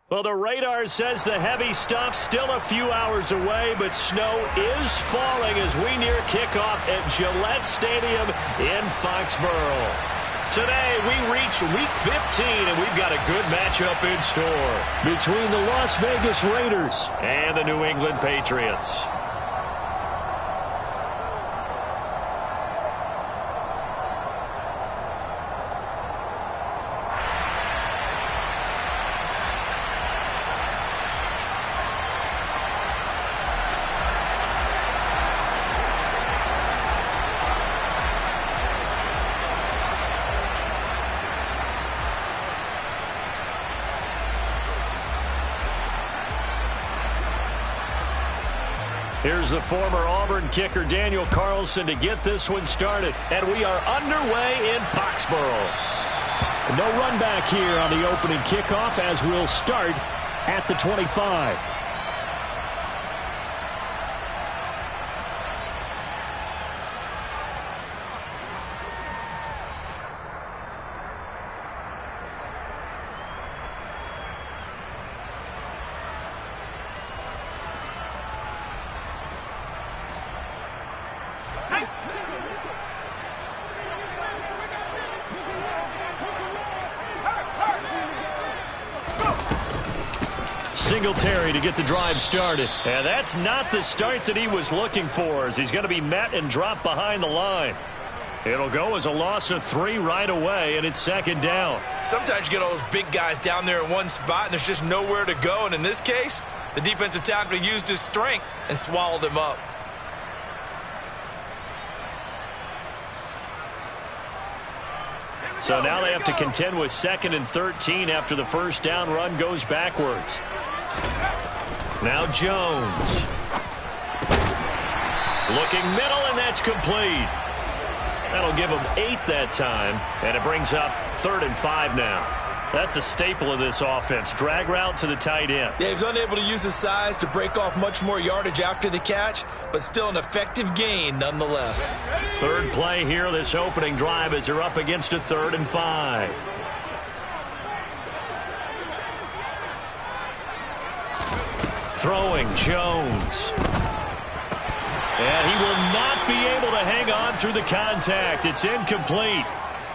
Well, the radar says the heavy stuff's still a few hours away, but snow is falling as we near kickoff at Gillette Stadium in Foxborough. Today, we reach Week 15, and we've got a good matchup in store between the Las Vegas Raiders and the New England Patriots. Here's the former Auburn kicker, Daniel Carlson, to get this one started. And we are underway in Foxborough. No run back here on the opening kickoff as we'll start at the 25. Singletary to get the drive started. And that's not the start that he was looking for, as he's going to be met and dropped behind the line. It'll go as a loss of 3 right away, and it's second down. Sometimes you get all those big guys down there in one spot, and there's just nowhere to go. And in this case, the defensive tackle used his strength and swallowed him up. So now they have to contend with 2nd and 13 after the first down run goes backwards. Now Jones. Looking middle, and that's complete. That'll give him 8 that time, and it brings up 3rd and 5 now. That's a staple of this offense. Drag route to the tight end. Yeah, he was unable to use his size to break off much more yardage after the catch, but still an effective gain nonetheless. Third play here, this opening drive, as they're up against a 3rd and 5. Throwing Jones. And he will not be able to hang on through the contact. It's incomplete.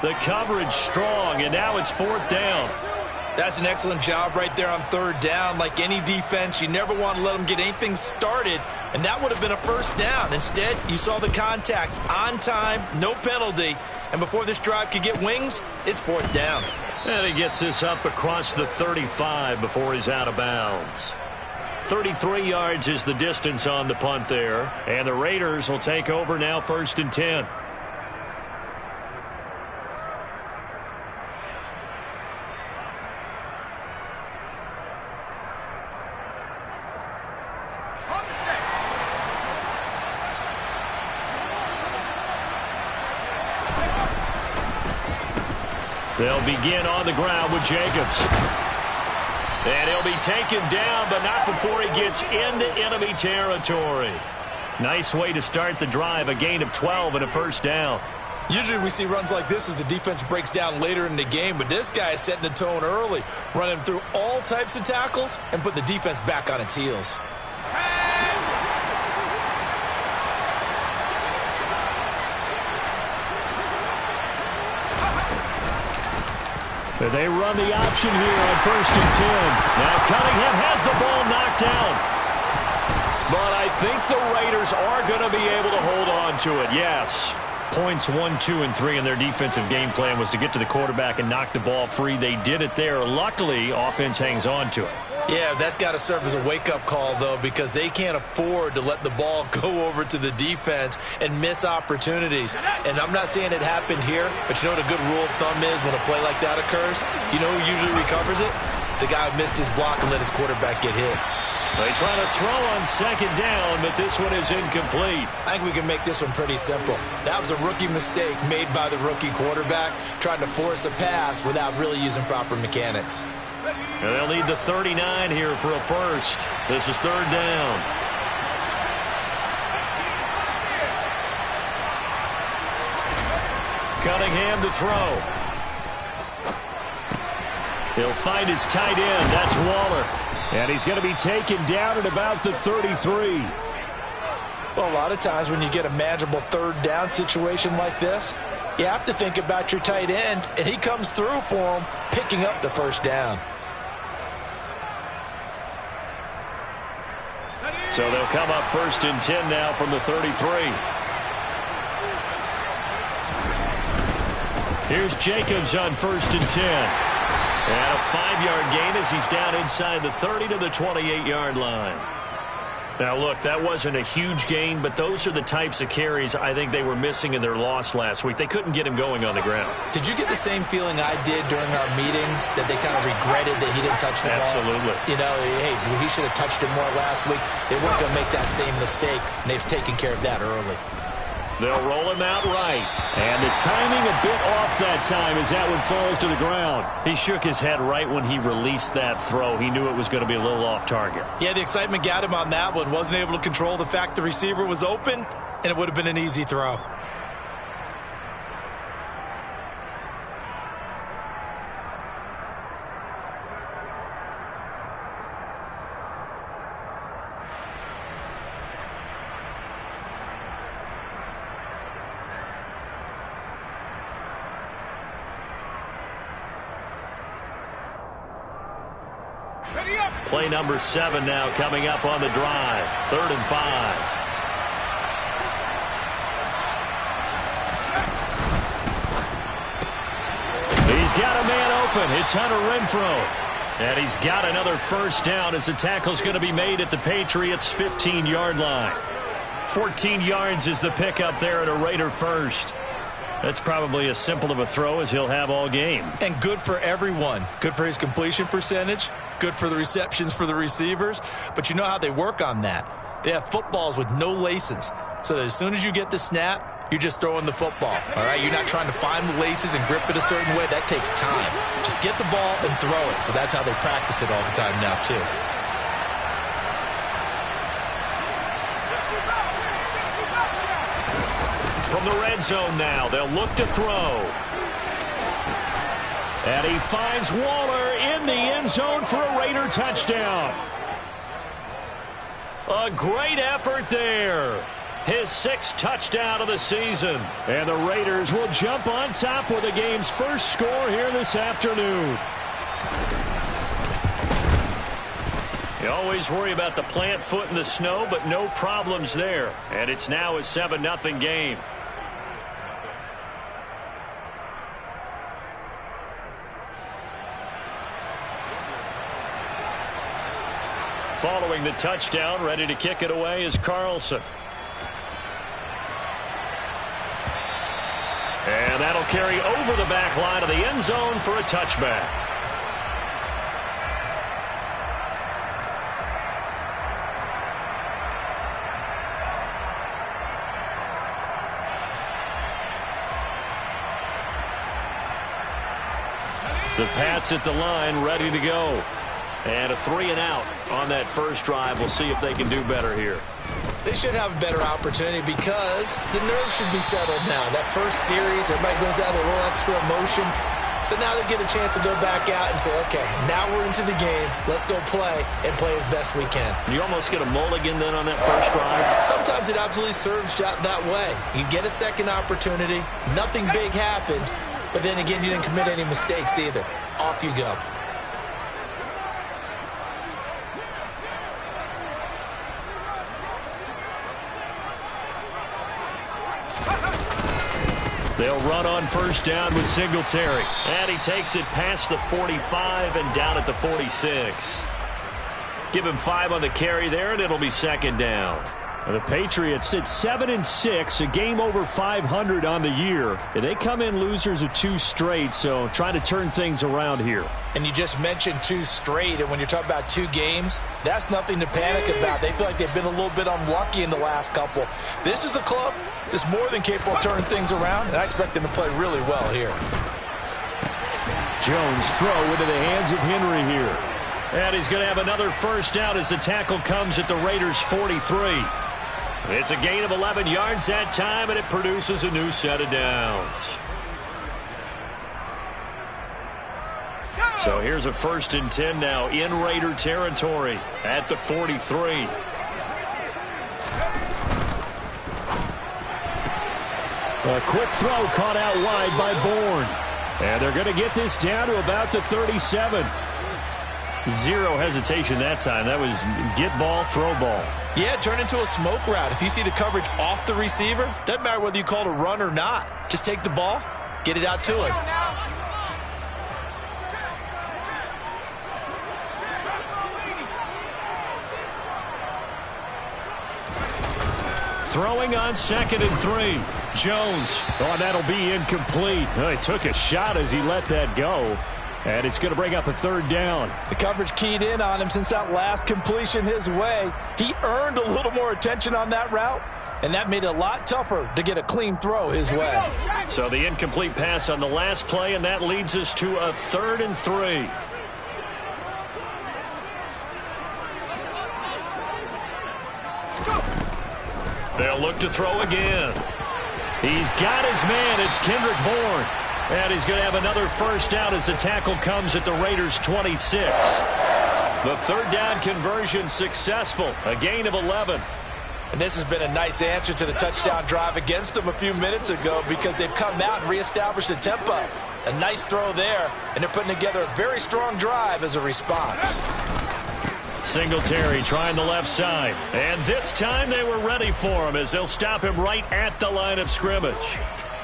The coverage strong, and now it's 4th down. That's an excellent job right there on 3rd down. Like any defense, you never want to let them get anything started, and that would have been a 1st down. Instead, you saw the contact on time, no penalty, and before this drive could get wings, it's 4th down. And he gets this up across the 35 before he's out of bounds. 33 yards is the distance on the punt there, and the Raiders will take over now 1st and 10. They'll begin on the ground with Jacobs. And he'll be taken down, but not before he gets into enemy territory. Nice way to start the drive, a gain of 12 and a 1st down. Usually we see runs like this as the defense breaks down later in the game, but this guy is setting the tone early, running through all types of tackles and put the defense back on its heels. They run the option here on 1st and 10. Now Cunningham has the ball knocked down. But I think the Raiders are going to be able to hold on to it, yes. Points 1, 2, and 3 in their defensive game plan was to get to the quarterback and knock the ball free. They did it there. Luckily, offense hangs on to it. Yeah, that's got to serve as a wake-up call, though, because they can't afford to let the ball go over to the defense and miss opportunities. And I'm not saying it happened here, but you know what a good rule of thumb is when a play like that occurs? You know who usually recovers it? The guy who missed his block and let his quarterback get hit. They try to throw on 2nd down, but this one is incomplete. I think we can make this one pretty simple. That was a rookie mistake made by the rookie quarterback, trying to force a pass without really using proper mechanics. And they'll need the 39 here for a 1st. This is 3rd down. Cunningham to throw. He'll find his tight end. That's Waller. And he's going to be taken down at about the 33. Well, a lot of times when you get a manageable third down situation like this, you have to think about your tight end, and he comes through for him, picking up the first down. So they'll come up 1st and 10 now from the 33. Here's Jacobs on 1st and 10. And a 5-yard gain as he's down inside the 30 to the 28-yard line. Now, look, that wasn't a huge gain, but those are the types of carries I think they were missing in their loss last week. They couldn't get him going on the ground. Did you get the same feeling I did during our meetings, that they kind of regretted that he didn't touch the ball? Absolutely. You know, hey, he should have touched it more last week. They weren't going to make that same mistake, and they've taken care of that early. They'll roll him out right. And the timing a bit off that time as that one falls to the ground. He shook his head right when he released that throw. He knew it was going to be a little off target. Yeah, the excitement got him on that one. Wasn't able to control the fact the receiver was open, and it would have been an easy throw. Play number 7 now coming up on the drive. 3rd and 5. He's got a man open. It's Hunter Renfrow. And he's got another first down as the tackle's going to be made at the Patriots' 15-yard line. 14 yards is the pickup there at a Raider first. That's probably as simple of a throw as he'll have all game. And good for everyone. Good for his completion percentage. Good for the receptions for the receivers. But you know how they work on that. They have footballs with no laces. So that as soon as you get the snap, you're just throwing the football. All right? You're not trying to find the laces and grip it a certain way. That takes time. Just get the ball and throw it. So that's how they practice it all the time now, too. From the red zone now, they'll look to throw. And he finds Waller in the end zone for a Raider touchdown. A great effort there. His 6th touchdown of the season. And the Raiders will jump on top with the game's first score here this afternoon. You always worry about the plant foot in the snow, but no problems there. And it's now a 7-0 game. Following the touchdown, ready to kick it away is Carlson. And that'll carry over the back line of the end zone for a touchback. The Pats at the line, ready to go. And a 3-and-out on that first drive. We'll see if they can do better here. They should have a better opportunity because the nerves should be settled now. That first series, everybody goes out with a little extra emotion. So now they get a chance to go back out and say, okay, now we're into the game. Let's go play and play as best we can. You almost get a mulligan then on that first drive? Sometimes it absolutely serves that way. You get a second opportunity. Nothing big happened. But then again, you didn't commit any mistakes either. Off you go. They'll run on first down with Singletary. And he takes it past the 45 and down at the 46. Give him 5 on the carry there, and it'll be 2nd down. The Patriots sit 7-6, a game over 500 on the year. And they come in losers of 2 straight, so trying to turn things around here. And you just mentioned 2 straight, and when you're talking about 2 games, that's nothing to panic about. They feel like they've been a little bit unlucky in the last couple. This is a club that's more than capable of turning things around, and I expect them to play really well here. Jones throw into the hands of Henry here. And he's going to have another first down as the tackle comes at the Raiders' 43. It's a gain of 11 yards that time, and it produces a new set of downs. So here's a 1st and 10 now in Raider territory at the 43. A quick throw caught out wide by Bourne. And they're going to get this down to about the 37. Zero hesitation that time. That was get ball, throw ball. Yeah, turn into a smoke route. If you see the coverage off the receiver, doesn't matter whether you call it a run or not. Just take the ball, get it out to him. Throwing on 2nd and 3. Jones. Oh, that'll be incomplete. He took a shot as he let that go. And it's going to bring up a 3rd down. The coverage keyed in on him since that last completion his way. He earned a little more attention on that route, and that made it a lot tougher to get a clean throw his way. So the incomplete pass on the last play, and that leads us to a 3rd and 3. They'll look to throw again. He's got his man. It's Kendrick Bourne. And he's going to have another 1st down as the tackle comes at the Raiders' 26. The 3rd down conversion successful. A gain of 11. And this has been a nice answer to the touchdown drive against them a few minutes ago because they've come out and reestablished the tempo. A nice throw there, and they're putting together a very strong drive as a response. Singletary trying the left side. And this time they were ready for him as they'll stop him right at the line of scrimmage.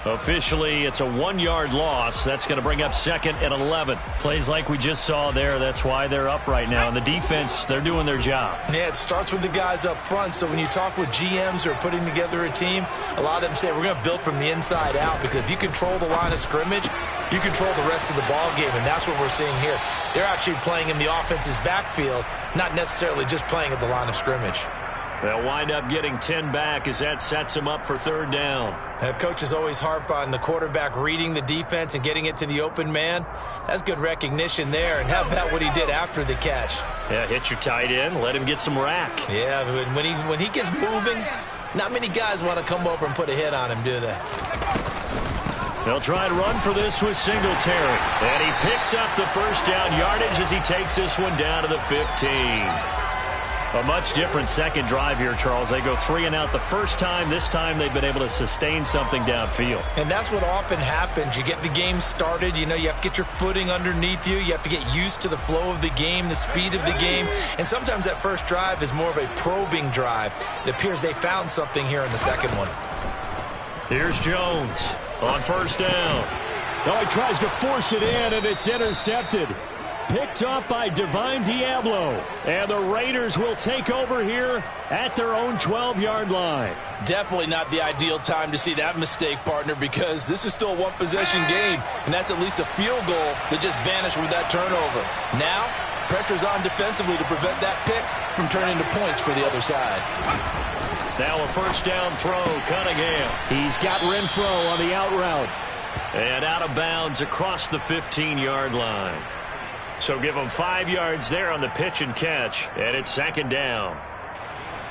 Officially, it's a 1-yard loss. That's going to bring up 2nd and 11. Plays like we just saw there. That's why they're up right now. And the defense, they're doing their job. Yeah, it starts with the guys up front. So when you talk with GMs who are putting together a team, a lot of them say we're going to build from the inside out because if you control the line of scrimmage, you control the rest of the ball game, and that's what we're seeing here. They're actually playing in the offense's backfield, not necessarily just playing at the line of scrimmage. They'll wind up getting 10 back as that sets them up for 3rd down. Coaches always harp on the quarterback reading the defense and getting it to the open man. That's good recognition there. And how about what he did after the catch? Yeah, hit your tight end, let him get some rack. Yeah, when he gets moving, not many guys want to come over and put a hit on him, do they? They'll try and run for this with Singletary. And he picks up the 1st down yardage as he takes this one down to the 15. A much different 2nd drive here, Charles. They go 3 and out the first time. This time they've been able to sustain something downfield. And that's what often happens. You get the game started. You know, you have to get your footing underneath you. You have to get used to the flow of the game, the speed of the game. And sometimes that first drive is more of a probing drive. It appears they found something here in the 2nd one. Here's Jones on 1st down. Oh, he tries to force it in, and it's intercepted. Picked off by Divine Diablo. And the Raiders will take over here at their own 12-yard line. Definitely not the ideal time to see that mistake, partner, because this is still a 1-possession game, and that's at least a field goal that just vanished with that turnover. Now, pressure's on defensively to prevent that pick from turning into points for the other side. Now a 1st down throw, Cunningham. He's got Renfro on the out route. And out of bounds across the 15-yard line. So give them 5 yards there on the pitch and catch, and it's 2nd down.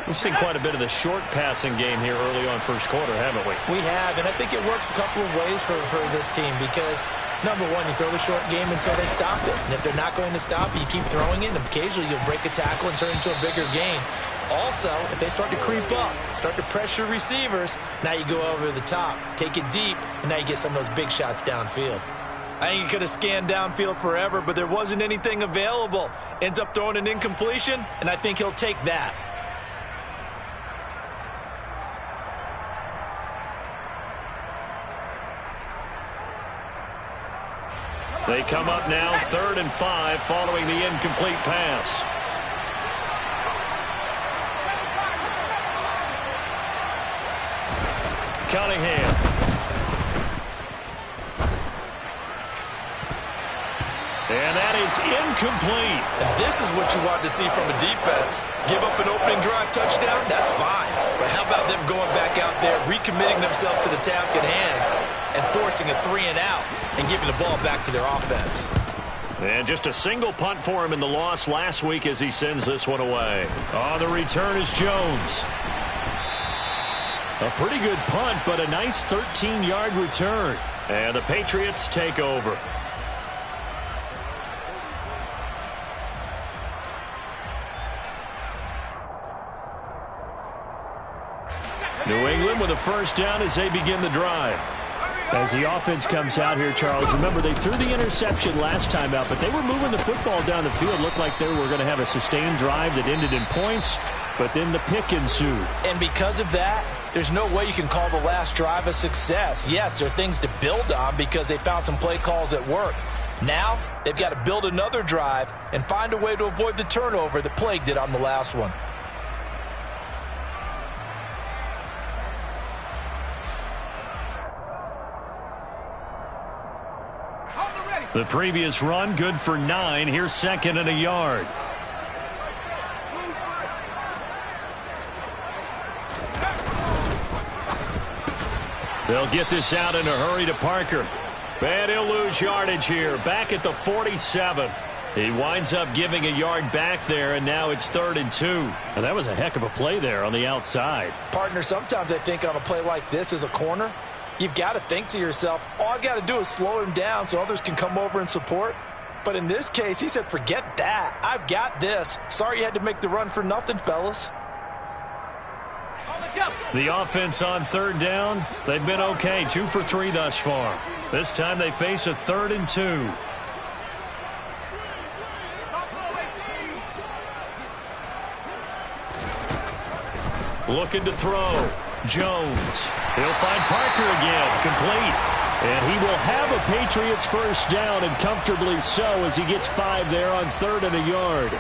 We've seen quite a bit of the short passing game here early on 1st quarter, haven't we? We have, and I think it works a couple of ways for this team because, number one, you throw the short game until they stop it. And if they're not going to stop it, you keep throwing it, and occasionally you'll break a tackle and turn it into a bigger game. Also, if they start to creep up, start to pressure receivers, now you go over the top, take it deep, and now you get some of those big shots downfield. I think he could have scanned downfield forever, but there wasn't anything available. Ends up throwing an incompletion, and I think he'll take that. They come up now 3rd and 5 following the incomplete pass. Cunningham. And that is incomplete. And this is what you want to see from a defense. Give up an opening drive touchdown, that's fine. But how about them going back out there, recommitting themselves to the task at hand, and forcing a 3 and out, and giving the ball back to their offense. And just a single punt for him in the loss last week as he sends this one away. On the return is Jones. A pretty good punt, but a nice 13-yard return. And the Patriots take over. New England with a first down as they begin the drive. As the offense comes out here, Charles, remember they threw the interception last time out, but they were moving the football down the field. Looked like they were going to have a sustained drive that ended in points, but then the pick ensued. And because of that, there's no way you can call the last drive a success. Yes, there are things to build on because they found some play calls that work. Now, they've got to build another drive and find a way to avoid the turnover that plagued it on the last one. The previous run, good for 9. Here's 2nd and a yard. They'll get this out in a hurry to Parker. And he'll lose yardage here. Back at the 47. He winds up giving a yard back there, and now it's 3rd and 2. And that was a heck of a play there on the outside. Partner, sometimes I think on a play like this as a corner, you've got to think to yourself, all I got to do is slow him down so others can come over and support. But in this case, he said, forget that. I've got this. Sorry you had to make the run for nothing, fellas. The offense on 3rd down, they've been okay. 2 for 3 thus far. This time they face a 3rd and 2. Looking to throw. Jones. He'll find Parker again. Complete. And he will have a Patriots first down, and comfortably so, as he gets 5 there on 3rd and a yard.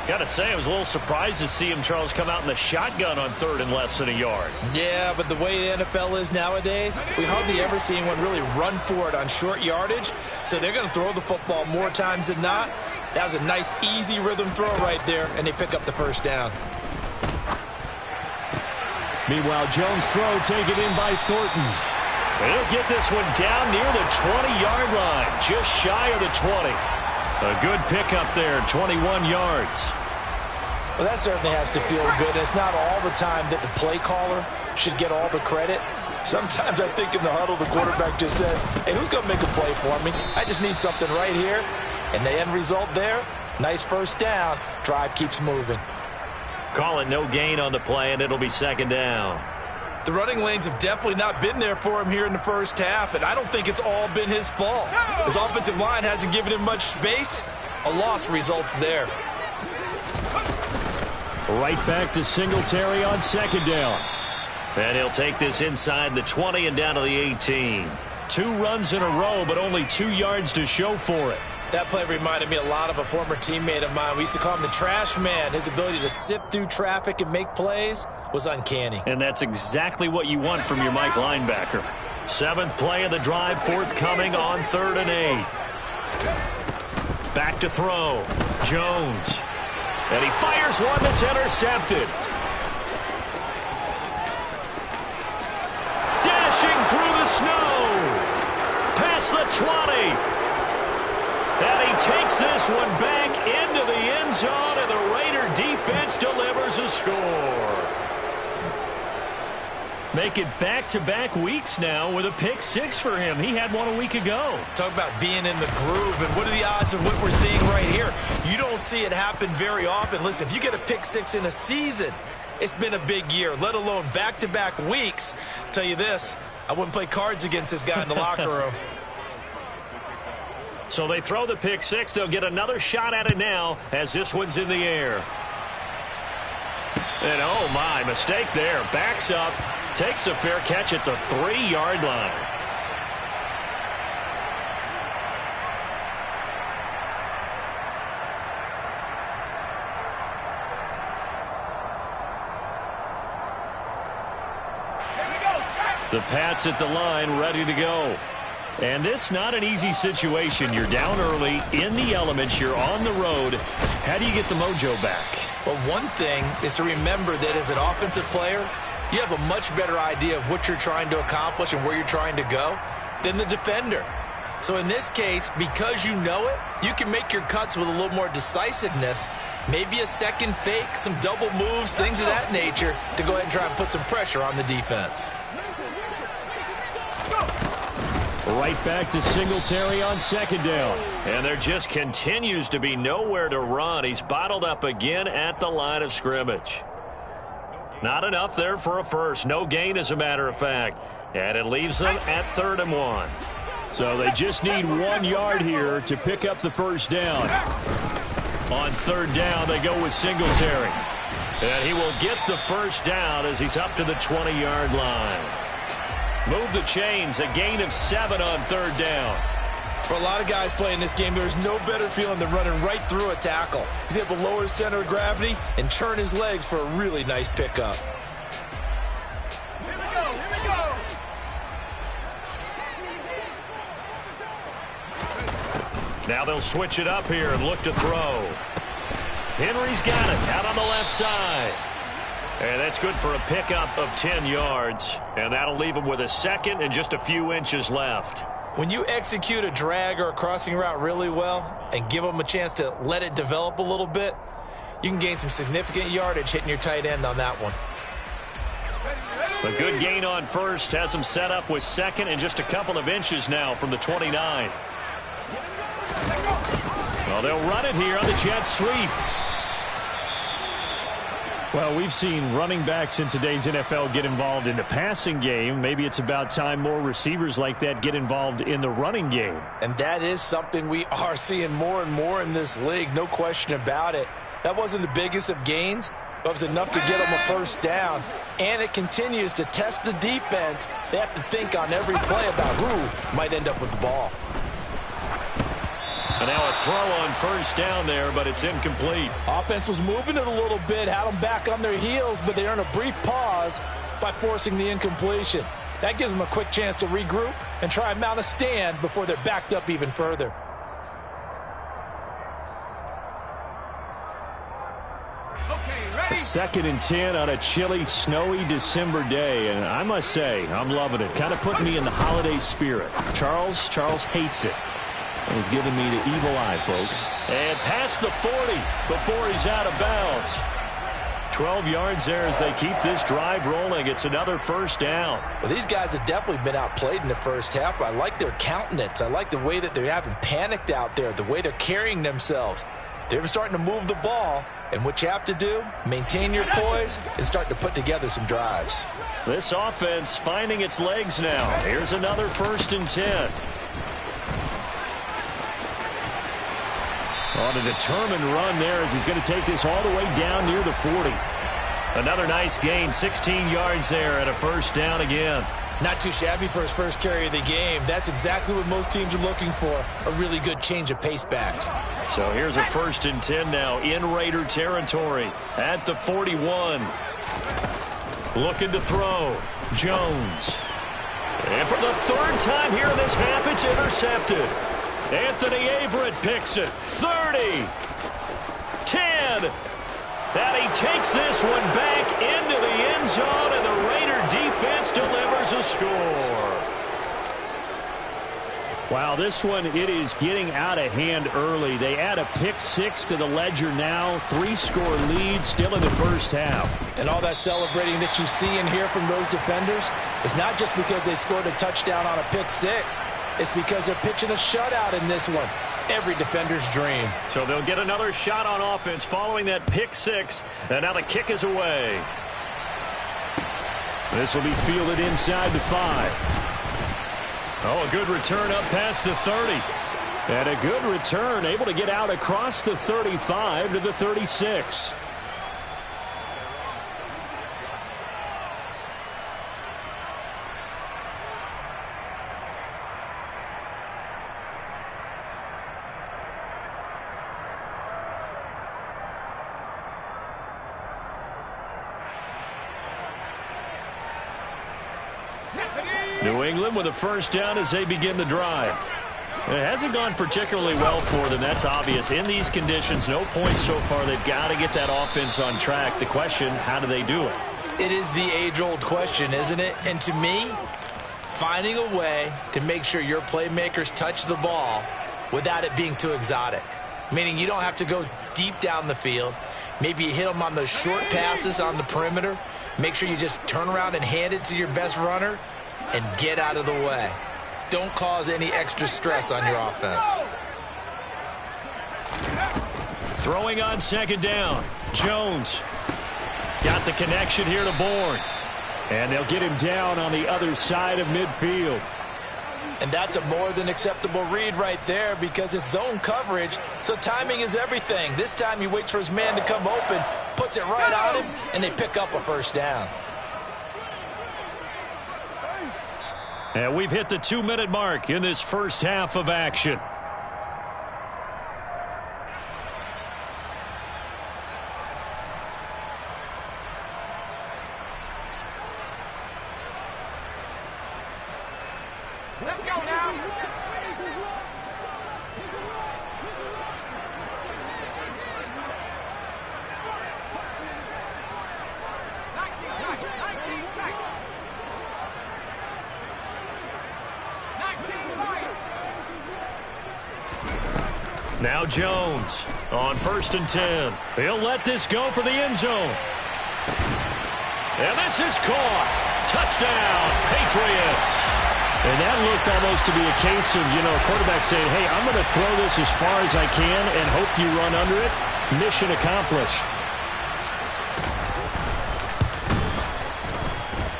Got to say, I was a little surprised to see him, Charles, come out in the shotgun on 3rd and less than a yard. Yeah, but the way the NFL is nowadays, we hardly ever see anyone really run for it on short yardage. So they're going to throw the football more times than not. That was a nice, easy rhythm throw right there, and they pick up the first down. Meanwhile, Jones' throw taken in by Thornton. And he'll get this one down near the 20-yard line, just shy of the 20. A good pickup there, 21 yards. Well, that certainly has to feel good. It's not all the time that the play caller should get all the credit. Sometimes I think in the huddle, the quarterback just says, hey, who's going to make a play for me? I just need something right here. And the end result there, nice first down. Drive keeps moving. Call it no gain on the play, and it'll be 2nd down. The running lanes have definitely not been there for him here in the first half, and I don't think it's all been his fault. His offensive line hasn't given him much space. A loss results there. Right back to Singletary on 2nd down. And he'll take this inside the 20 and down to the 18. 2 runs in a row, but only 2 yards to show for it. That play reminded me a lot of a former teammate of mine. We used to call him the trash man. His ability to sift through traffic and make plays was uncanny. And that's exactly what you want from your Mike linebacker. 7th play of the drive, forthcoming on 3rd and 8. Back to throw. Jones. And he fires one that's intercepted. Dashing through the snow. Past the 20. And he takes this one back into the end zone, and the Raider defense delivers a score. Make it back-to-back weeks now with a pick 6 for him. He had one a week ago. Talk about being in the groove, and what are the odds of what we're seeing right here? You don't see it happen very often. Listen, if you get a pick 6 in a season, it's been a big year, let alone back-to-back weeks. Tell you this, I wouldn't play cards against this guy in the locker room. So they throw the pick 6. They'll get another shot at it now as this one's in the air. And oh my, mistake there. Backs up, takes a fair catch at the 3-yard line. The Pats at the line, ready to go. And this not an easy situation. You're down early, in the elements, you're on the road. How do you get the mojo back? Well, one thing is to remember that as an offensive player, you have a much better idea of what you're trying to accomplish and where you're trying to go than the defender. So in this case, because you know it, you can make your cuts with a little more decisiveness, maybe a second fake, some double moves, things of that nature, to go ahead and try and put some pressure on the defense. Right back to Singletary on 2nd down. And there just continues to be nowhere to run. He's bottled up again at the line of scrimmage. Not enough there for a first. No gain, as a matter of fact. And it leaves them at 3rd and 1. So they just need 1 yard here to pick up the first down. On 3rd down, they go with Singletary. And he will get the first down as he's up to the 20-yard line. Move the chains, a gain of 7 on 3rd down. For a lot of guys playing this game, there's no better feeling than running right through a tackle. He's able to lower his center of gravity and churn his legs for a really nice pickup. Here we go. Now they'll switch it up here and look to throw. Henry's got it out on the left side. And that's good for a pickup of 10 yards. And that'll leave him with a second and just a few inches left. When you execute a drag or a crossing route really well and give them a chance to let it develop a little bit, you can gain some significant yardage hitting your tight end on that one. A good gain on first has him set up with second and just a couple of inches now from the 29. Well, they'll run it here on the jet sweep. Well, we've seen running backs in today's NFL get involved in the passing game. Maybe it's about time more receivers like that get involved in the running game. And that is something we are seeing more and more in this league, no question about it. That wasn't the biggest of gains, but it was enough to get them a first down. And it continues to test the defense. They have to think on every play about who might end up with the ball. And now a throw on first down there, but it's incomplete. Offense was moving it a little bit, had them back on their heels, but they earned a brief pause by forcing the incompletion. That gives them a quick chance to regroup and try and mount a stand before they're backed up even further. A 2nd and 10 on a chilly, snowy December day, and I must say, I'm loving it. Kind of putting me in the holiday spirit. Charles hates it. He's giving me the evil eye, folks. And past the 40 before he's out of bounds. 12 yards there as they keep this drive rolling. It's another first down. Well, these guys have definitely been outplayed in the first half. I like their countenance. I like the way that they haven't panicked out there, the way they're carrying themselves. They're starting to move the ball, and what you have to do, maintain your poise and start to put together some drives. This offense finding its legs now. Here's another 1st and 10. On a determined run there as he's going to take this all the way down near the 40. Another nice gain, 16 yards there and a first down again. Not too shabby for his first carry of the game. That's exactly what most teams are looking for, a really good change of pace back. So here's a 1st and 10 now in Raider territory at the 41. Looking to throw. Jones. And for the 3rd time here in this half, it's intercepted. Anthony Averett picks it. 30. 10. And he takes this one back into the end zone, and the Raider defense delivers a score. Wow, this one, it is getting out of hand early. They add a pick 6 to the ledger now. 3-score lead still in the first half. And all that celebrating that you see and hear from those defenders is not just because they scored a touchdown on a pick 6. It's because they're pitching a shutout in this one. Every defender's dream. So they'll get another shot on offense following that pick 6. And now the kick is away. This will be fielded inside the 5. Oh, a good return up past the 30. And a good return, able to get out across the 35 to the 36. New England with a first down as they begin the drive. It hasn't gone particularly well for them. That's obvious. In these conditions, no points so far. They've got to get that offense on track. The question, how do they do it? It is the age-old question, isn't it? And to me, finding a way to make sure your playmakers touch the ball without it being too exotic. Meaning you don't have to go deep down the field. Maybe you hit them on those short passes on the perimeter. Make sure you just turn around and hand it to your best runner and get out of the way. Don't cause any extra stress on your offense. Throwing on 2nd down. Jones. Got Got the connection here to Bourne. And they'll get him down on the other side of midfield. And that's a more than acceptable read right there because it's zone coverage, so timing is everything. This time he waits for his man to come open, puts it right on him, and they pick up a first down. And we've hit the 2-minute mark in this first half of action. Let's go now. Now Jones on 1st and 10. He'll let this go for the end zone. And this is caught. Touchdown, Patriots. And that looked almost to be a case of, a quarterback saying, hey, I'm going to throw this as far as I can and hope you run under it. Mission accomplished.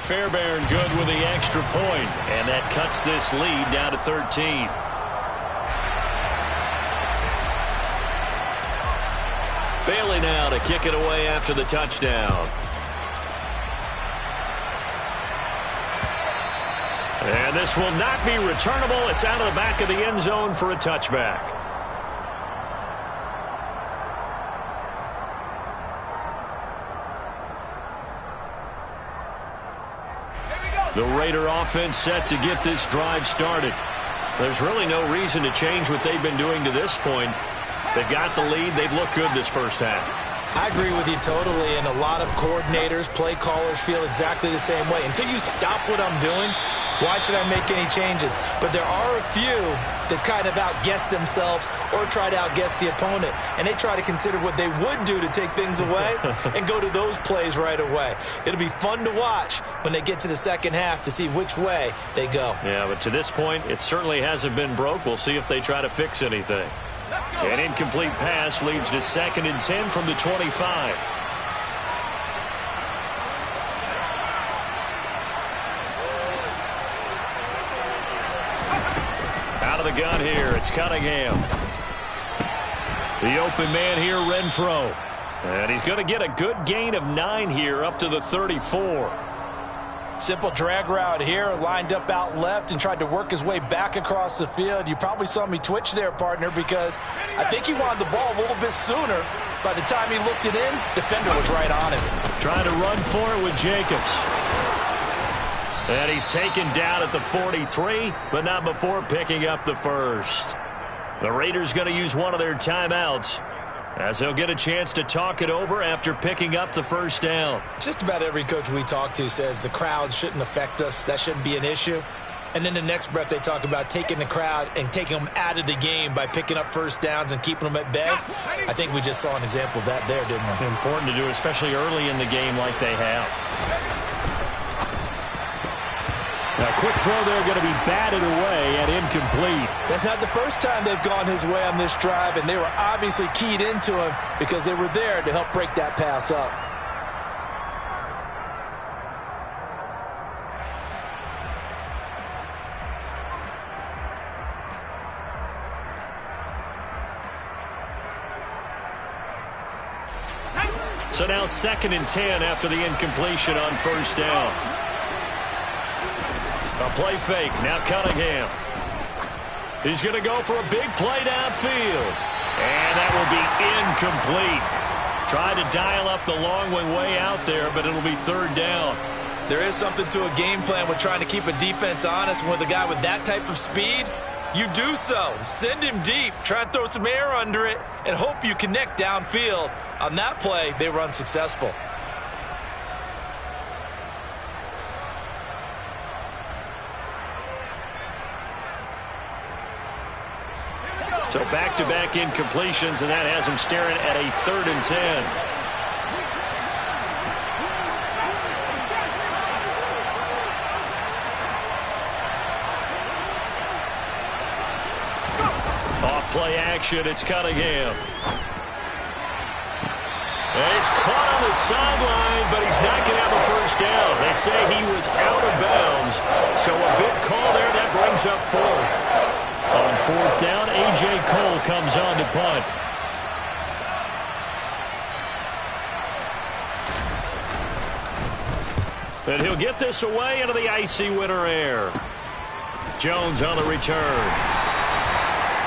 Fairbairn good with the extra point, and that cuts this lead down to 13. Bailey now to kick it away after the touchdown. And this will not be returnable. It's out of the back of the end zone for a touchback. The Raider offense set to get this drive started. There's really no reason to change what they've been doing to this point. They've got the lead. They've looked good this first half. I agree with you totally, and a lot of coordinators, play callers feel exactly the same way. Until you stop what I'm doing, why should I make any changes? But there are a few that kind of outguess themselves or try to outguess the opponent, and they try to consider what they would do to take things away and go to those plays right away. It'll be fun to watch when they get to the second half to see which way they go. Yeah, but to this point, it certainly hasn't been broke. We'll see if they try to fix anything. An incomplete pass leads to 2nd and 10 from the 25. Out of the gun here, it's Cunningham. The open man here, Renfro. And he's going to get a good gain of 9 here up to the 34. Simple drag route here, lined up out left and tried to work his way back across the field. You probably saw me twitch there, partner, because I think he wanted the ball a little bit sooner. By the time he looked it in, defender was right on him. Trying to run for it with Jacobs. And he's taken down at the 43, but not before picking up the first. The Raiders going to use one of their timeouts, as they'll get a chance to talk it over after picking up the first down. Just about every coach we talk to says the crowd shouldn't affect us. That shouldn't be an issue. And then the next breath they talk about taking the crowd and taking them out of the game by picking up first downs and keeping them at bay. I think we just saw an example of that there, didn't we? Important to do, especially early in the game like they have. Now, quick throw there, going to be batted away and incomplete. That's not the first time they've gone his way on this drive, and they were obviously keyed into him because they were there to help break that pass up. So now 2nd and 10 after the incompletion on first down. A play fake. Now Cunningham. He's going to go for a big play downfield. And that will be incomplete. Tried to dial up the long one way out there, but it'll be 3rd down. There is something to a game plan with trying to keep a defense honest. With a guy with that type of speed, you do so. Send him deep. Try and throw some air under it and hope you connect downfield. On that play, they were unsuccessful. So back-to-back incompletions, and that has him staring at a 3rd and 10. Off play action, it's Cunningham. He's caught on the sideline, but he's not going to have a first down. They say he was out of bounds, so a big call there. That brings up fourth. On fourth down, A.J. Cole comes on to punt. And he'll get this away into the icy winter air. Jones on the return.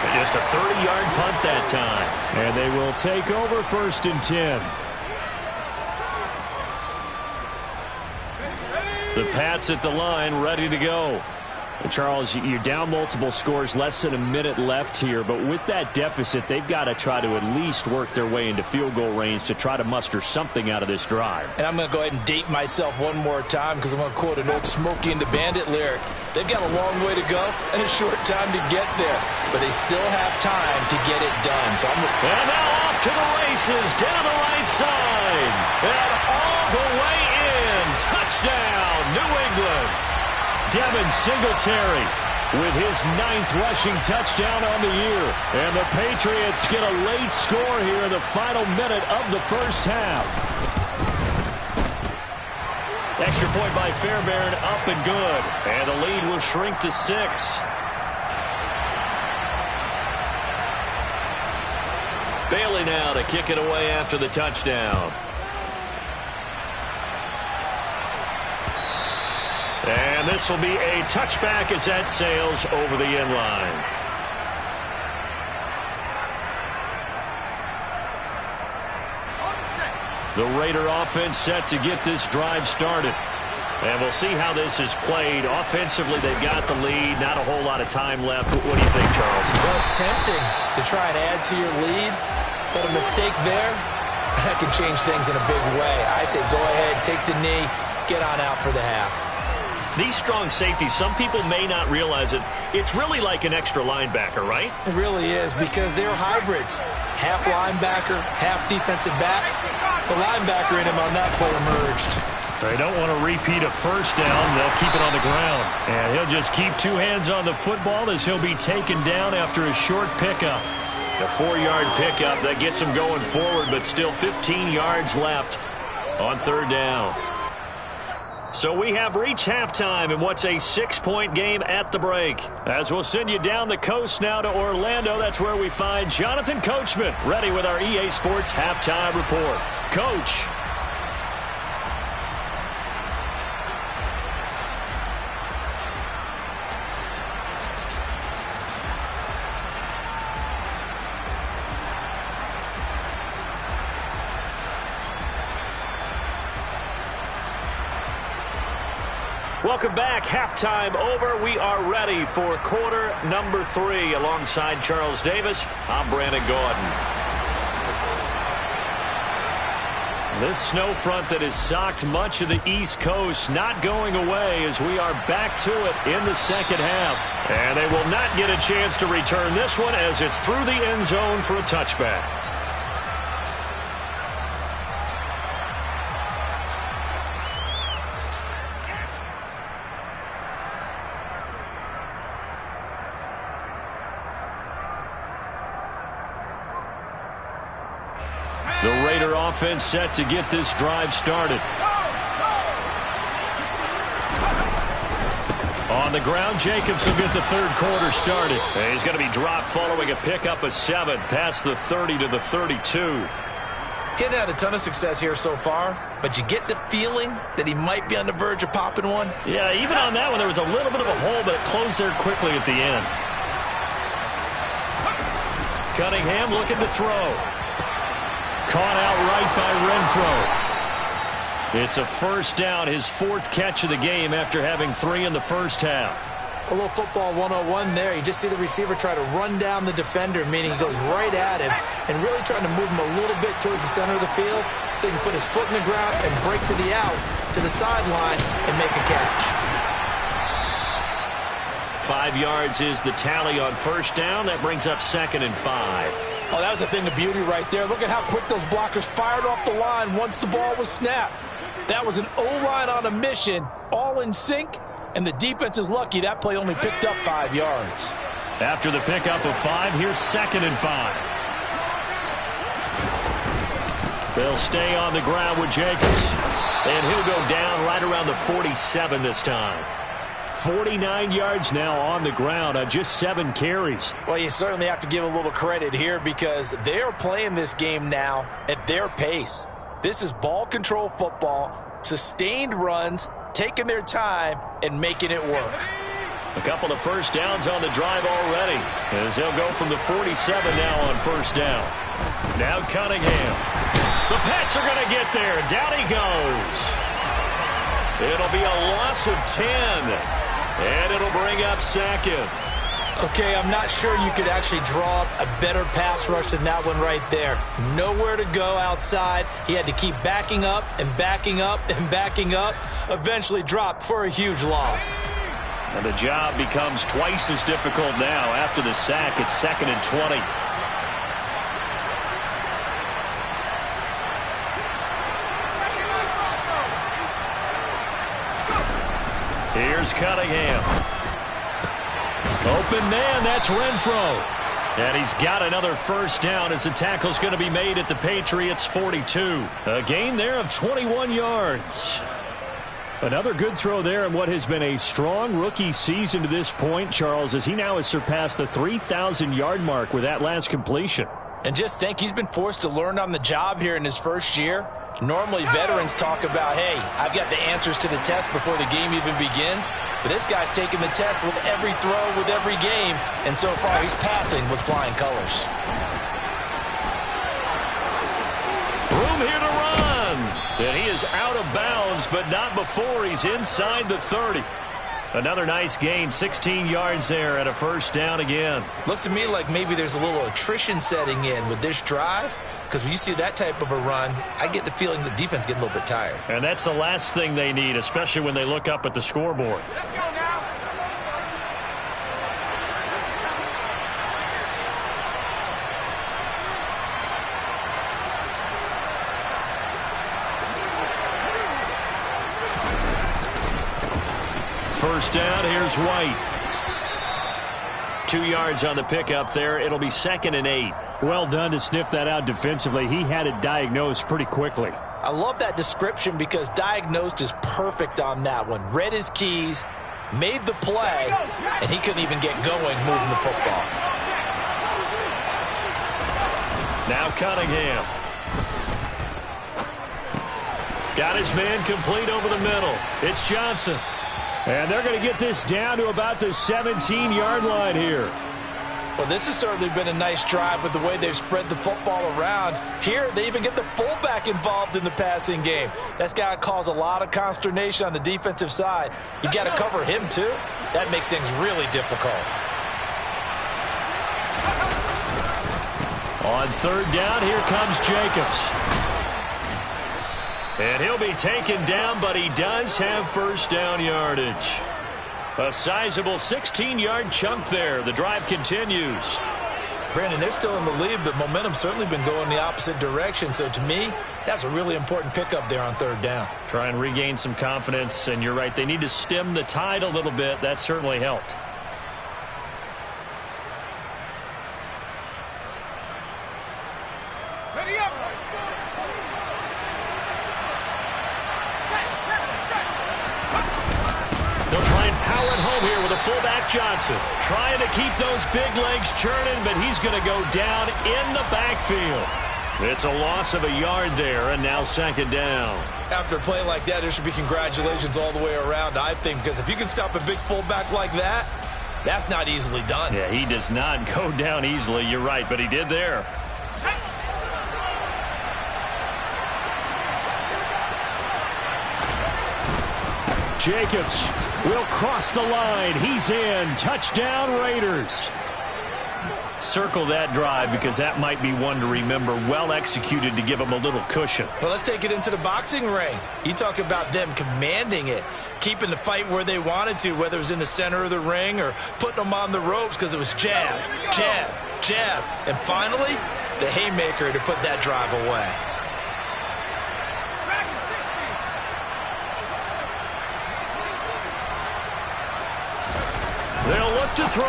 And just a 30-yard punt that time. And they will take over 1st and 10. The Pats at the line, ready to go. And Charles, you're down multiple scores, less than a minute left here. But with that deficit, they've got to try to at least work their way into field goal range to try to muster something out of this drive. And I'm going to go ahead and date myself one more time because I'm going to quote an old Smokey and the Bandit lyric. They've got a long way to go and a short time to get there. But they still have time to get it done. So and now off to the races, down the right side. And all the way in. Touchdown, New England. Devin Singletary with his 9th rushing touchdown on the year. And the Patriots get a late score here in the final minute of the first half. Extra point by Fairbairn, up and good. And the lead will shrink to 6. Bailey now to kick it away after the touchdown. And this will be a touchback as that sails over the end line. The Raider offense set to get this drive started. And we'll see how this is played. Offensively, they've got the lead. Not a whole lot of time left. What do you think, Charles? Well, it's tempting to try and add to your lead, but a mistake there, that can change things in a big way. I say go ahead, take the knee, get on out for the half. These strong safeties, some people may not realize it. It's really like an extra linebacker, right? It really is, because they're hybrids. Half linebacker, half defensive back. The linebacker in him on that play emerged. They don't want to repeat a first down. They'll keep it on the ground. And he'll just keep 2 hands on the football as he'll be taken down after a short pickup. A 4-yard pickup that gets him going forward, but still 15 yards left on 3rd down. So we have reached halftime in what's a 6-point game at the break. As we'll send you down the coast now to Orlando, that's where we find Jonathan Coachman, ready with our EA Sports Halftime Report. Coach. Welcome back. Halftime over. We are ready for quarter number 3. Alongside Charles Davis, I'm Brandon Gordon. This snow front that has socked much of the East Coast not going away as we are back to it in the second half. And they will not get a chance to return this one as it's through the end zone for a touchback. The Raider offense set to get this drive started. On the ground, Jacobs will get the 3rd quarter started. And he's going to be dropped following a pickup of 7 past the 30 to the 32. Getting had a ton of success here so far, but you get the feeling that he might be on the verge of popping one. Yeah, even on that one, there was a little bit of a hole, but it closed there quickly at the end. Cunningham looking to throw. Caught out right by Renfro. It's a first down, his 4th catch of the game after having 3 in the first half. A little football 101 there. You just see the receiver try to run down the defender, meaning he goes right at him and really trying to move him a little bit towards the center of the field so he can put his foot in the ground and break to the out, to the sideline, and make a catch. 5 yards is the tally on first down. That brings up 2nd and 5. Oh, that was a thing of beauty right there. Look at how quick those blockers fired off the line once the ball was snapped. That was an O-line on a mission, all in sync, and the defense is lucky that play only picked up 5 yards. After the pickup of 5, here's 2nd and 5. They'll stay on the ground with Jacobs. And he'll go down right around the 47 this time. 49 yards now on the ground on just 7 carries. Well, you certainly have to give a little credit here because they are playing this game now at their pace. This is ball control football, sustained runs, taking their time, and making it work. A couple of first downs on the drive already, as they'll go from the 47 now on first down. Now Cunningham. The Pats are going to get there. Down he goes. It'll be a loss of 10, and it'll bring up second. Okay, I'm not sure you could actually draw up a better pass rush than that one right there. Nowhere to go outside. He had to keep backing up and backing up and backing up. Eventually dropped for a huge loss. And the job becomes twice as difficult now after the sack. It's 2nd and 20. Here's Cunningham. Open man, that's Renfro. And he's got another first down as the tackle's going to be made at the Patriots' 42. A gain there of 21 yards. Another good throw there in what has been a strong rookie season to this point, Charles, as he now has surpassed the 3,000-yard mark with that last completion. And just think, he's been forced to learn on the job here in his first year. Normally, veterans talk about, hey, I've got the answers to the test before the game even begins. But this guy's taking the test with every throw, with every game. And so far, he's passing with flying colors. Room here to run. And he is out of bounds, but not before he's inside the 30. Another nice gain, 16 yards there and a first down again. Looks to me like maybe there's a little attrition setting in with this drive. Because when you see that type of a run, I get the feeling the defense getting a little bit tired. And that's the last thing they need, especially when they look up at the scoreboard. Let's go now. First down, here's White. 2 yards on the pickup there. It'll be 2nd and 8. Well done to sniff that out defensively. He had it diagnosed pretty quickly. I love that description because diagnosed is perfect on that one. Read his keys, made the play, and he couldn't even get going moving the football. Now Cunningham. Got his man complete over the middle. It's Johnson. And they're going to get this down to about the 17-yard line here. Well, this has certainly been a nice drive with the way they've spread the football around. Here, they even get the fullback involved in the passing game. That's got to cause a lot of consternation on the defensive side. You got to cover him, too. That makes things really difficult. On third down, here comes Jacobs. And he'll be taken down, but he does have first down yardage. A sizable 16-yard chunk there. The drive continues. Brandon, they're still in the lead, but momentum's certainly been going the opposite direction. So to me, that's a really important pickup there on third down. Try and regain some confidence, and you're right. They need to stem the tide a little bit. That certainly helped. Ready up. They'll try and power it home here with a fullback Johnson. Trying to keep those big legs churning, but he's going to go down in the backfield. It's a loss of a yard there, and now 2nd down. After a play like that, there should be congratulations all the way around, I think, because if you can stop a big fullback like that, that's not easily done. Yeah, he does not go down easily. You're right, but he did there. Jacobs will cross the line. He's in. Touchdown, Raiders. Circle that drive because that might be one to remember. Well executed to give them a little cushion. Well, let's take it into the boxing ring. You talk about them commanding it, keeping the fight where they wanted to, whether it was in the center of the ring or putting them on the ropes because it was jab, jab, jab. And finally, the haymaker to put that drive away. They'll look to throw.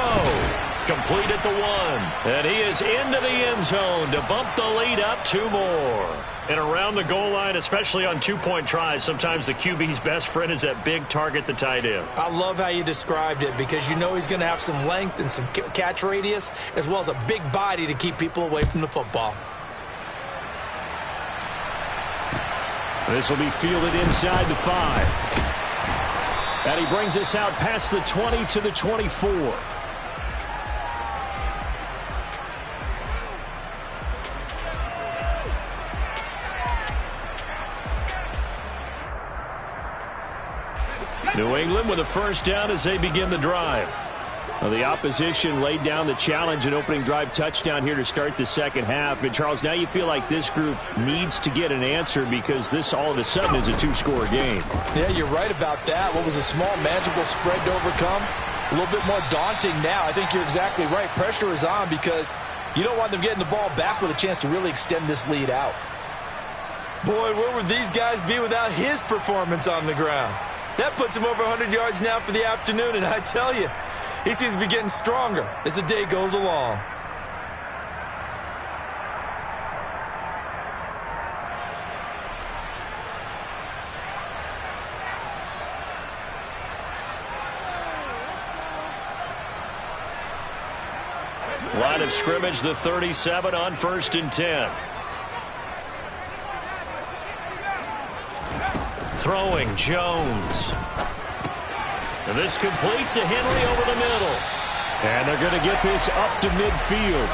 Complete at the 1. And he is into the end zone to bump the lead up 2 more. And around the goal line, especially on two-point tries, sometimes the QB's best friend is that big target, the tight end. I love how you described it because you know he's going to have some length and some catch radius as well as a big body to keep people away from the football. This will be fielded inside the 5. And he brings us out past the 20 to the 24. New England with a first down as they begin the drive. Well, the opposition laid down the challenge and opening drive touchdown here to start the second half. And, Charles, now you feel like this group needs to get an answer because this all of a sudden is a 2-score game. Yeah, you're right about that. What was a small, manageable spread to overcome? A little bit more daunting now. I think you're exactly right. Pressure is on because you don't want them getting the ball back with a chance to really extend this lead out. Boy, where would these guys be without his performance on the ground? That puts him over 100 yards now for the afternoon, and I tell you, he seems to be getting stronger as the day goes along. Line of scrimmage, the 37 on 1st and 10. Throwing, Jones. And this complete to Henry over the middle. And they're going to get this up to midfield.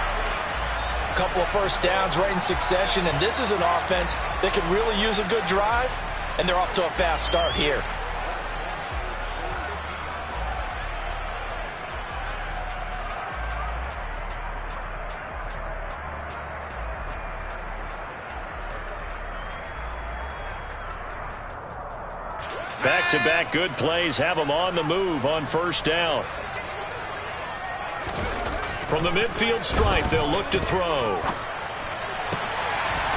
A couple of first downs right in succession, and this is an offense that could really use a good drive, and they're off to a fast start here. Back-to-back good plays have them on the move on first down. From the midfield stripe, they'll look to throw.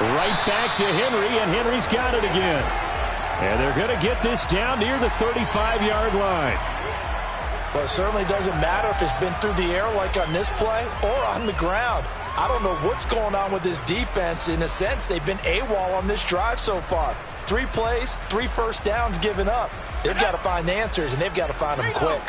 Right back to Henry, and Henry's got it again. And they're going to get this down near the 35-yard line. Well, it certainly doesn't matter if it's been through the air like on this play or on the ground. I don't know what's going on with this defense. In a sense, they've been AWOL on this drive so far. 3 plays, 3 first downs given up. They've got to find answers, and they've got to find them quick.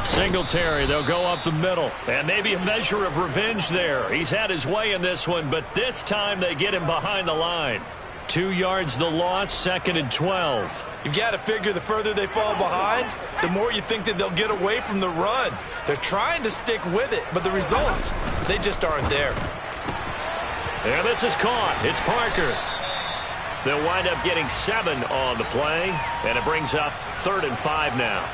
Singletary, they'll go up the middle. And maybe a measure of revenge there. He's had his way in this one, but this time they get him behind the line. 2 yards the loss, 2nd and 12. You've got to figure the further they fall behind, the more you think that they'll get away from the run. They're trying to stick with it, but the results, they just aren't there. And this is caught. It's Parker. They'll wind up getting 7 on the play, and it brings up 3rd and 5 now.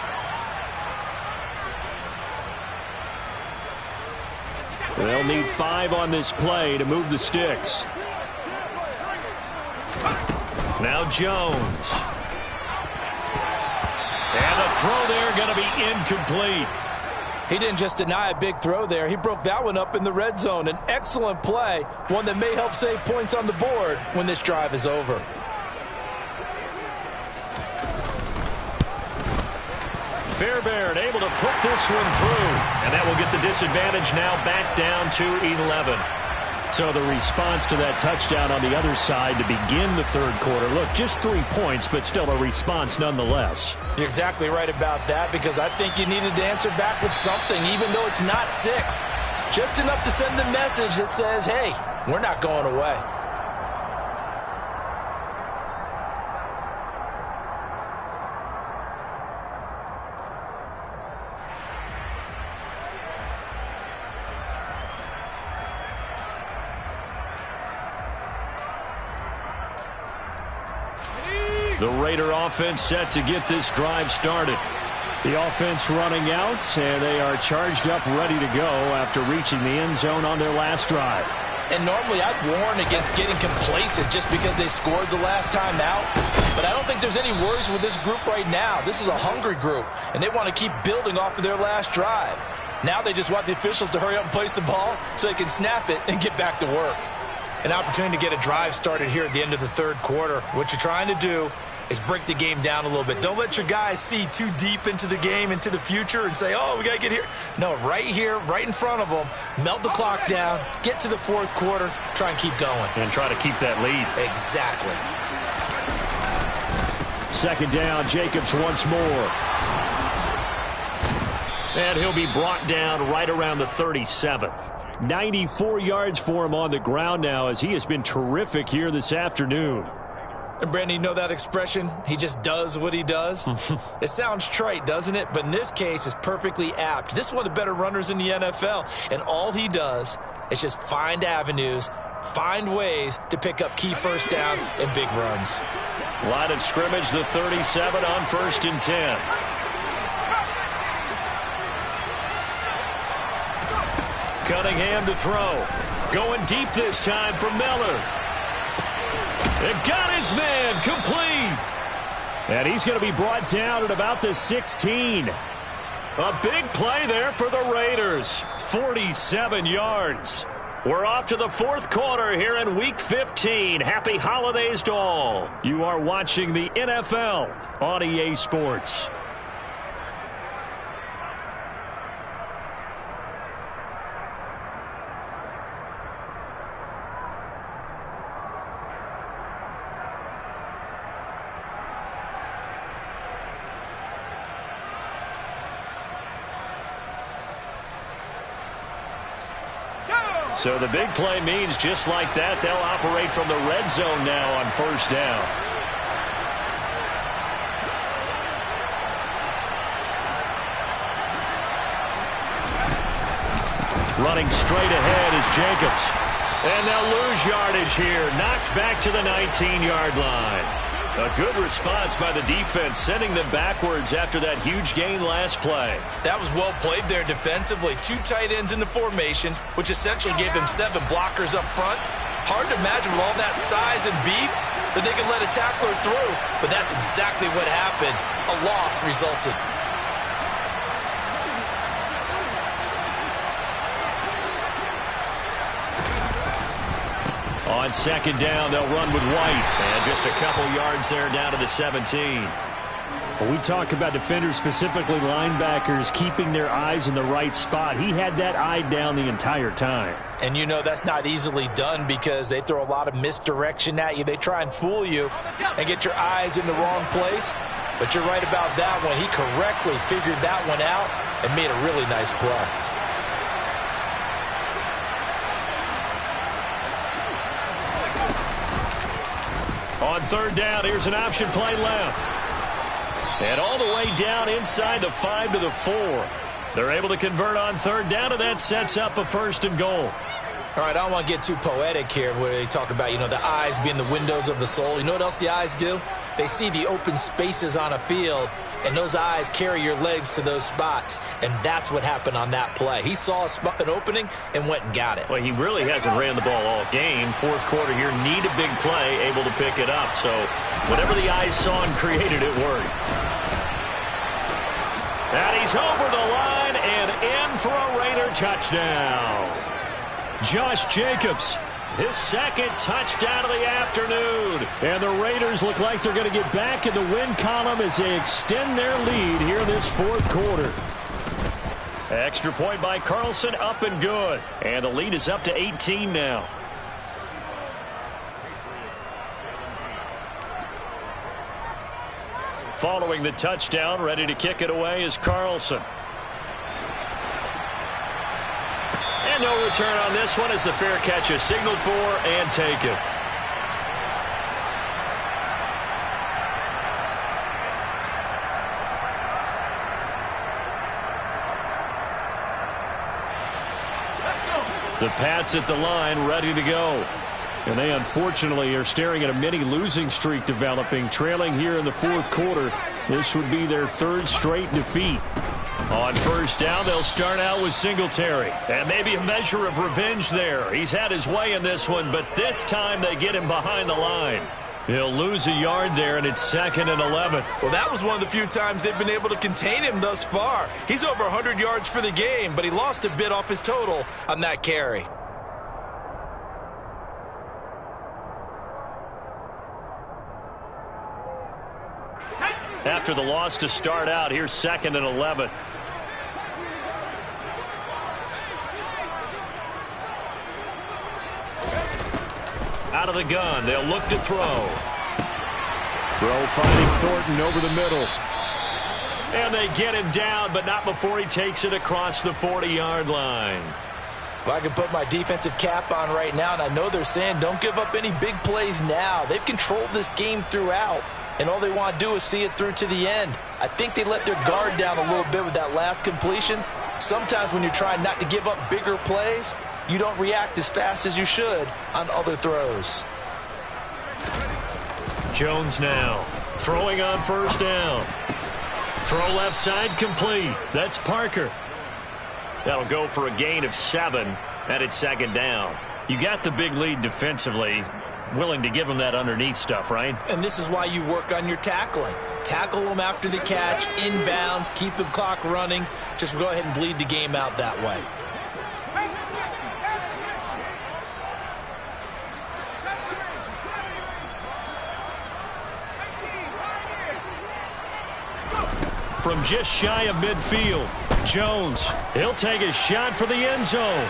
They'll need 5 on this play to move the sticks. Now Jones. And the throw there going to be incomplete. He didn't just deny a big throw there. He broke that one up in the red zone. An excellent play, one that may help save points on the board when this drive is over. Fairbairn able to put this one through. And that will get the disadvantage now back down to 11. So the response to that touchdown on the other side to begin the third quarter. Look, just 3 points, but still a response nonetheless. You're exactly right about that because I think you needed to answer back with something, even though it's not 6. Just enough to send the message that says, hey, we're not going away. The Raider offense set to get this drive started. The offense running out, and they are charged up, ready to go after reaching the end zone on their last drive. And normally I'd warn against getting complacent just because they scored the last time out. But I don't think there's any worries with this group right now. This is a hungry group, and they want to keep building off of their last drive. Now they just want the officials to hurry up and place the ball so they can snap it and get back to work. An opportunity to get a drive started here at the end of the third quarter. What you're trying to do is break the game down a little bit. Don't let your guys see too deep into the game, into the future, and say, oh, we got to get here. No, right here, right in front of them, melt the clock down, get to the fourth quarter, try and keep going. And try to keep that lead. Exactly. Second down, Jacobs once more. And he'll be brought down right around the 37. 94 yards for him on the ground now, as he has been terrific here this afternoon. And Brandon, you know that expression? He just does what he does? It sounds trite, doesn't it? But in this case, it's perfectly apt. This is one of the better runners in the NFL. And all he does is just find avenues, find ways to pick up key first downs and big runs. Line of scrimmage, the 37 on 1st and 10. Cunningham to throw. Going deep this time for Miller. And got his man complete. And he's going to be brought down at about the 16. A big play there for the Raiders. 47 yards. We're off to the fourth quarter here in Week 15. Happy holidays to all. You are watching the NFL on EA Sports. So the big play means just like that, they'll operate from the red zone now on 1st down. Running straight ahead is Jacobs. And they'll lose yardage here. Knocked back to the 19-yard line. A good response by the defense, sending them backwards after that huge gain last play. That was well played there defensively. 2 tight ends in the formation, which essentially gave them 7 blockers up front. Hard to imagine with all that size and beef that they could let a tackler through, but that's exactly what happened. A loss resulted. On 2nd down, they'll run with White. And just a couple yards there down to the 17. When we talk about defenders, specifically linebackers, keeping their eyes in the right spot, he had that eye down the entire time. And you know that's not easily done because they throw a lot of misdirection at you. They try and fool you and get your eyes in the wrong place. But you're right about that one. He correctly figured that one out and made a really nice play. On 3rd down, here's an option play left. And all the way down inside the 5 to the 4. They're able to convert on 3rd down, and that sets up a 1st and goal. All right, I don't want to get too poetic here where they talk about, the eyes being the windows of the soul. You know what else the eyes do? They see the open spaces on a field, and those eyes carry your legs to those spots, and that's what happened on that play. He saw an opening and went and got it. Well, he really hasn't ran the ball all game. 4th quarter here, need a big play, able to pick it up. So whatever the eyes saw and created, it worked. And he's over the line and in for a Raider touchdown. Josh Jacobs, his 2nd touchdown of the afternoon. And the Raiders look like they're going to get back in the win column as they extend their lead here in this 4th quarter. Extra point by Carlson, up and good. And the lead is up to 18 now. Following the touchdown, ready to kick it away is Carlson. And no return on this one as the fair catch is signaled for and taken. The Pats at the line, ready to go. And they unfortunately are staring at a mini losing streak developing, trailing here in the 4th quarter. This would be their 3rd straight defeat. On 1st down, they'll start out with Singletary. And maybe a measure of revenge there. He's had his way in this one, but this time they get him behind the line. He'll lose a yard there, and it's 2nd and 11. Well, that was one of the few times they've been able to contain him thus far. He's over 100 yards for the game, but he lost a bit off his total on that carry. After the loss to start out, here's 2nd and 11. Out of the gun, they'll look to throw. Throw finding Thornton over the middle. And they get him down, but not before he takes it across the 40-yard line. Well, I can put my defensive cap on right now, and I know they're saying don't give up any big plays now. They've controlled this game throughout, and all they want to do is see it through to the end. I think they let their guard down a little bit with that last completion. Sometimes when you're trying not to give up bigger plays, you don't react as fast as you should on other throws. Jones now throwing on 1st down. Throw left side complete. That's Parker. That'll go for a gain of 7, and it's 2nd down. You got the big lead defensively. Willing to give them that underneath stuff, right? And this is why you work on your tackling. Tackle them after the catch, inbounds, keep the clock running. Just go ahead and bleed the game out that way. From just shy of midfield, Jones, he'll take a shot for the end zone.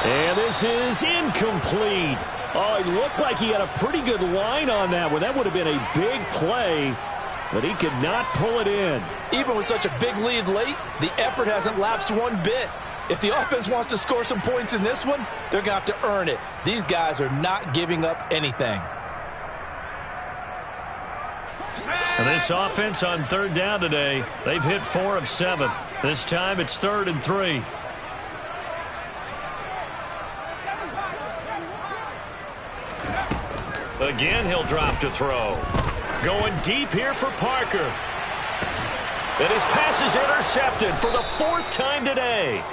And this is incomplete. Oh, it looked like he had a pretty good line on that one. That would have been a big play, but he could not pull it in. Even with such a big lead late, the effort hasn't lapsed one bit. If the offense wants to score some points in this one, they're going to have to earn it. These guys are not giving up anything. And this offense on 3rd down today, they've hit 4 of 7. This time it's 3rd and 3. Again, he'll drop to throw. Going deep here for Parker. And his pass is intercepted for the 4th time today.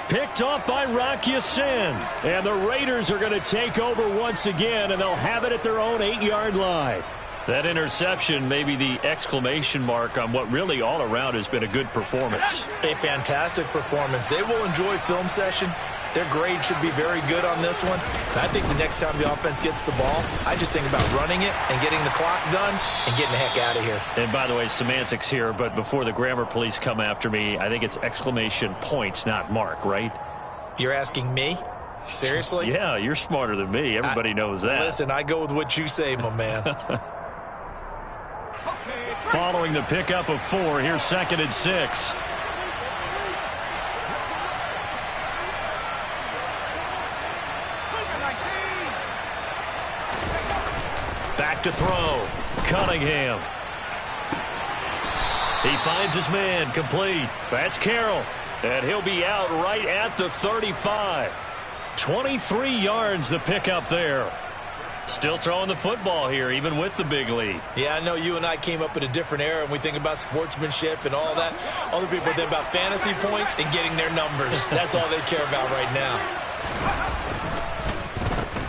Picked off by Rocky Sin. And the Raiders are going to take over once again, and they'll have it at their own 8-yard line. That interception may be the exclamation mark on what really all around has been a good performance. A fantastic performance. They will enjoy film session. Their grade should be very good on this one. And I think the next time the offense gets the ball, I just think about running it and getting the clock done and getting the heck out of here. And by the way, semantics here, but before the grammar police come after me, I think it's exclamation points, not mark, right? You're asking me? Seriously? Yeah, you're smarter than me. Everybody knows that. Listen, I go with what you say, my man. Following the pickup of 4, here's 2nd and 6. Back to throw. Cunningham. He finds his man, complete. That's Carroll. And he'll be out right at the 35. 23 yards the pickup there. Still throwing the football here, even with the big lead. Yeah, I know you and I came up in a different era, and we think about sportsmanship and all that. Other people think about fantasy points and getting their numbers. That's all they care about right now.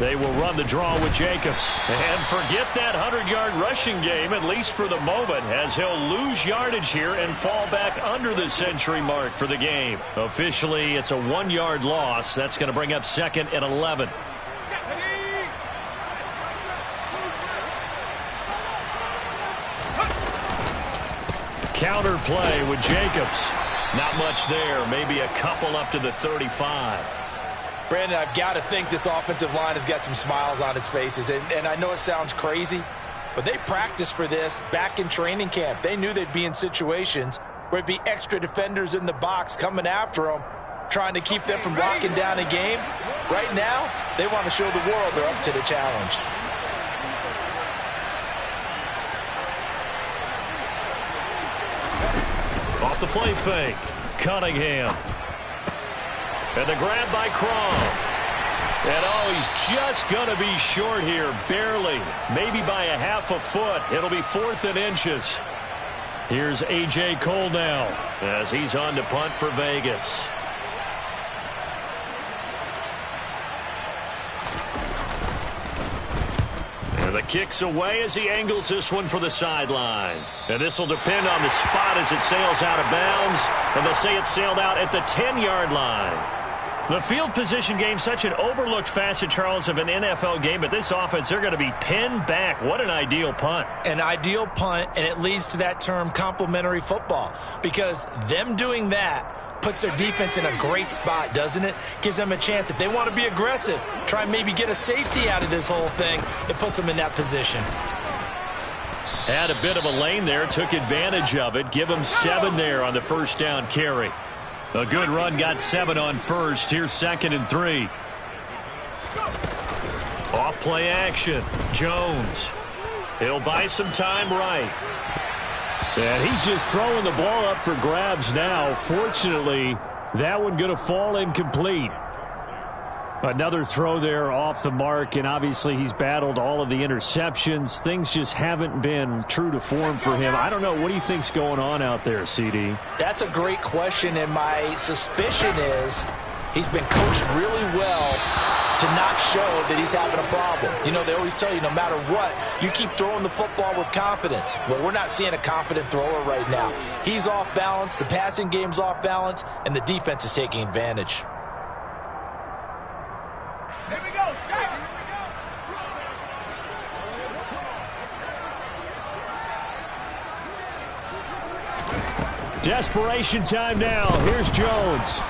They will run the draw with Jacobs. And forget that 100-yard rushing game, at least for the moment, as he'll lose yardage here and fall back under the century mark for the game. Officially, it's a 1-yard loss. That's going to bring up 2nd and 11. Counter play with Jacobs. Not much there. Maybe a couple up to the 35. Brandon, I've got to think this offensive line has got some smiles on its faces. And I know it sounds crazy, but they practiced for this back in training camp. They knew they'd be in situations where it'd be extra defenders in the box coming after them, trying to keep them from locking down a game. Right now, they want to show the world they're up to the challenge. Off the play fake. Cunningham. And the grab by Croft. And oh, he's just going to be short here, barely. Maybe by a half a foot. It'll be 4th and inches. Here's A.J. Cole now as he's on to punt for Vegas. And the kick's away as he angles this one for the sideline. And this will depend on the spot as it sails out of bounds. And they'll say it sailed out at the 10-yard line. The field position game, such an overlooked facet, Charles, of an NFL game, but this offense, they're going to be pinned back. What an ideal punt. An ideal punt, and it leads to that term complementary football, because them doing that puts their defense in a great spot, doesn't it? Gives them a chance. If they want to be aggressive, try and maybe get a safety out of this whole thing, it puts them in that position. Had a bit of a lane there, took advantage of it. Give him 7 there on the first down carry. A good run, got 7 on first. Here's 2nd and 3. Off play action. Jones. He'll buy some time right. And he's just throwing the ball up for grabs now. Fortunately, that one going to fall incomplete. Another throw there off the mark, and obviously he's battled all of the interceptions. Things just haven't been true to form for him. I don't know. What do you think's going on out there, CD? That's a great question, and my suspicion is he's been coached really well to not show that he's having a problem. You know, they always tell you no matter what, you keep throwing the football with confidence. Well, we're not seeing a confident thrower right now. He's off balance, the passing game's off balance, and the defense is taking advantage. Here we go, set. Desperation time now. Here's Jones.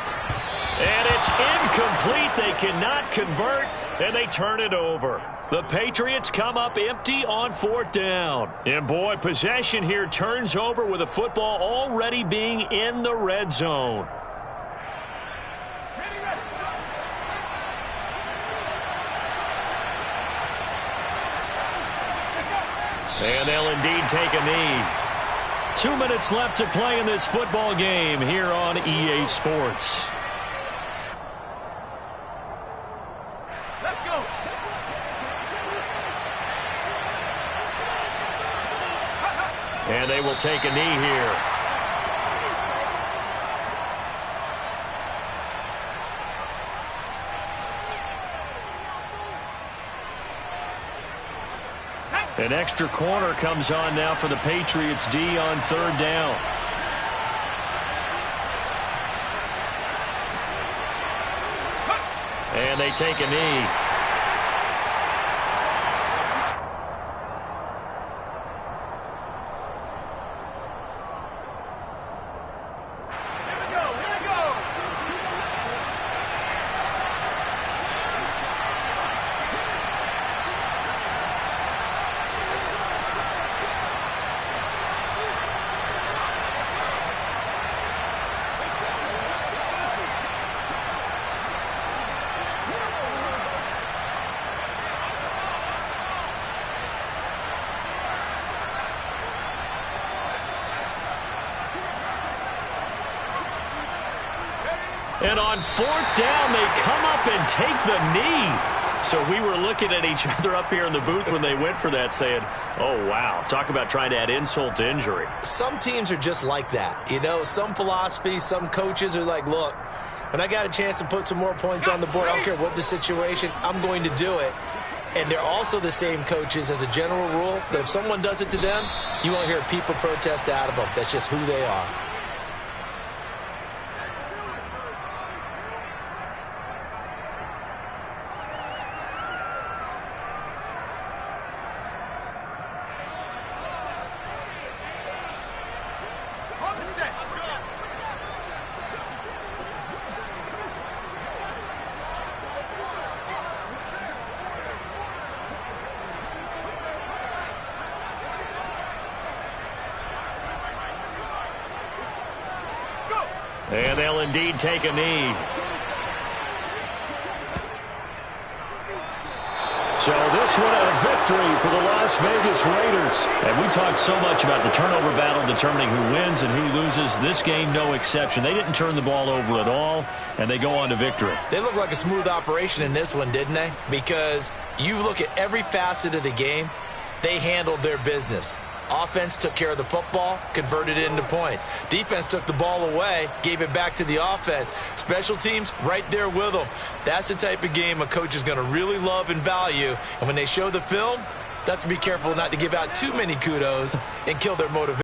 And it's incomplete. They cannot convert, and they turn it over. The Patriots come up empty on 4th down. And, boy, possession here turns over with the football already being in the red zone. And they'll indeed take a knee. 2 minutes left to play in this football game here on EA Sports. Let's go. And they will take a knee here. An extra corner comes on now for the Patriots D on 3rd down. And they take a knee. And on 4th down, they come up and take the knee. So we were looking at each other up here in the booth when they went for that saying, oh, wow, talk about trying to add insult to injury. Some teams are just like that. You know, some philosophies, some coaches are like, look, when I got a chance to put some more points on the board, I don't care what the situation, I'm going to do it. And they're also the same coaches as a general rule that if someone does it to them, you won't hear people protest out of them. That's just who they are. And they'll indeed take a knee. So this one a victory for the Las Vegas Raiders. And we talked so much about the turnover battle determining who wins and who loses. This game, no exception. They didn't turn the ball over at all, and they go on to victory. They look like a smooth operation in this one, didn't they? Because you look at every facet of the game, they handled their business. Offense took care of the football, converted it into points. Defense took the ball away, gave it back to the offense. Special teams, right there with them. That's the type of game a coach is going to really love and value. And when they show the film, they have to be careful not to give out too many kudos and kill their motivation.